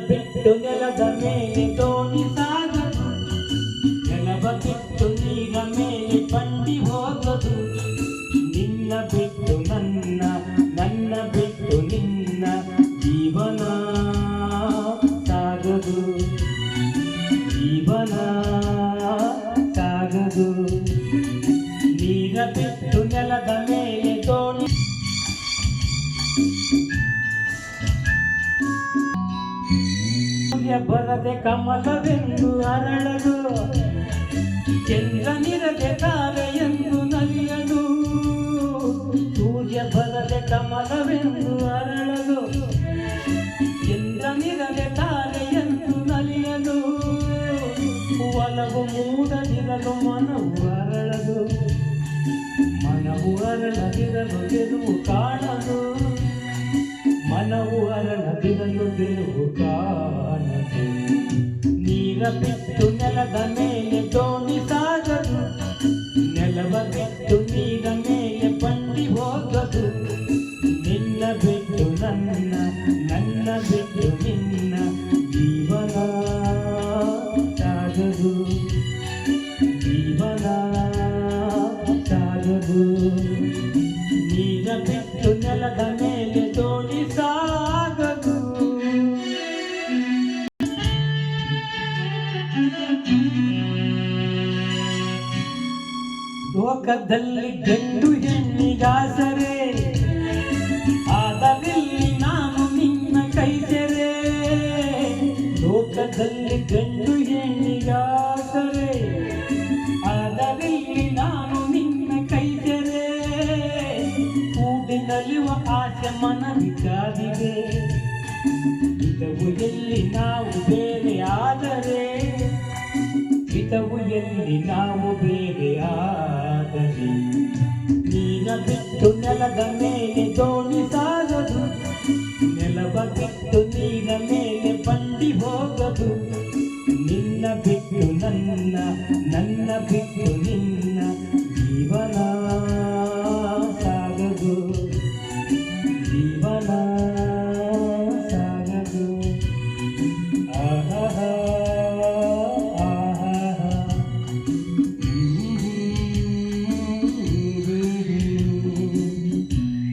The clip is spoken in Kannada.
ಬಿಟ್ಟು ನೆಲದ ಮೇಲೆ ದೋಣಿ ಸಾಗದು, ನೆಲವ ಬಿಟ್ಟು ನೀರ ಮೇಲೆ ಬಂಡಿ ಹೋಗದು. ನಿನ್ನ ಬಿಟ್ಟು ನನ್ನ, ನನ್ನ ಬಿಟ್ಟು ನಿನ್ನ ಜೀವನ ಸಾಗದು, ಜೀವನ ಸಾಗದು. ನೀರ ಬಿಟ್ಟು ನೆಲದ ಮೇಲೆ ದೋಣಿ ಬರದೆ ಕಮಲವೆಂದು ಅರಳದು, ಚಂದ್ರನಿರದೆ ತಾರೆಯೆಂದು ನಲಿಯದು. ಸೂರ್ಯ ಬರದೆ ಕಮಲವೆಂದು ಅರಳದು, ಚಂದ್ರನಿರದೆ ತಾರೆಯೆಂದು ನಲಿಯದು. ಒಲವು ಮೂಡದಿರಲು ಮನವು ಅರಳದು, ಮನವು ಅರಳದಿರಲು ಗೆಲುವು ಕಾಣದು, ಮನವು ಅರಳದಿರಲು ಗೆಲುವು ಕಾಣದು. ನೀರ ಬಿಟ್ಟು ನೆಲದ ಮೇಲೆ ದೋಣಿ ಸಾಗದು, ನೆಲವ ಬಿಟ್ಟು ನೀರ ಮೇಲೆ ಬಂಡಿ ಹೋಗದು. ನಿನ್ನ ಬಿಟ್ಟು ನನ್ನ, ನನ್ನ ಬಿಟ್ಟು ನಿನ್ನ ಜೀವನ ಸಾಗದು, ಜೀವನ ಸಾಗದು. ನೀರ ಬಿಟ್ಟು ನೆಲದ ಮೇಲೆ ದೋಣಿ ಸಾಗದು. ಲೋಕದಲ್ಲಿ ಗಂಡು ಹೆಣ್ಣಿಗಾಸರೆ, ಆದರಲ್ಲಿ ನಾನು ನಿನ್ನ ಕೈ ಸೆರೆ. ಲೋಕದಲ್ಲಿ ಗಂಡು ಹೆಣ್ಣಿಗಾಸರೆ, ಆದರಲ್ಲಿ ನಾನು ನಿನ್ನ ಕೈ ಸೆರೆ. ಕೂಡಿನಲಿಯುವ ಆಸೆ ಮನವಿಗಾದಿದೆ, ಇದವು ಎಲ್ಲಿ ನಾವು ಬೇರೆ ಆದರೆ, ಇದವು ಎಲ್ಲಿ ನಾವು ಬೇರೆ ಆದರೆ. ನೀರ ಬಿಟ್ಟು ನೆಲದ ಮೇಲೆ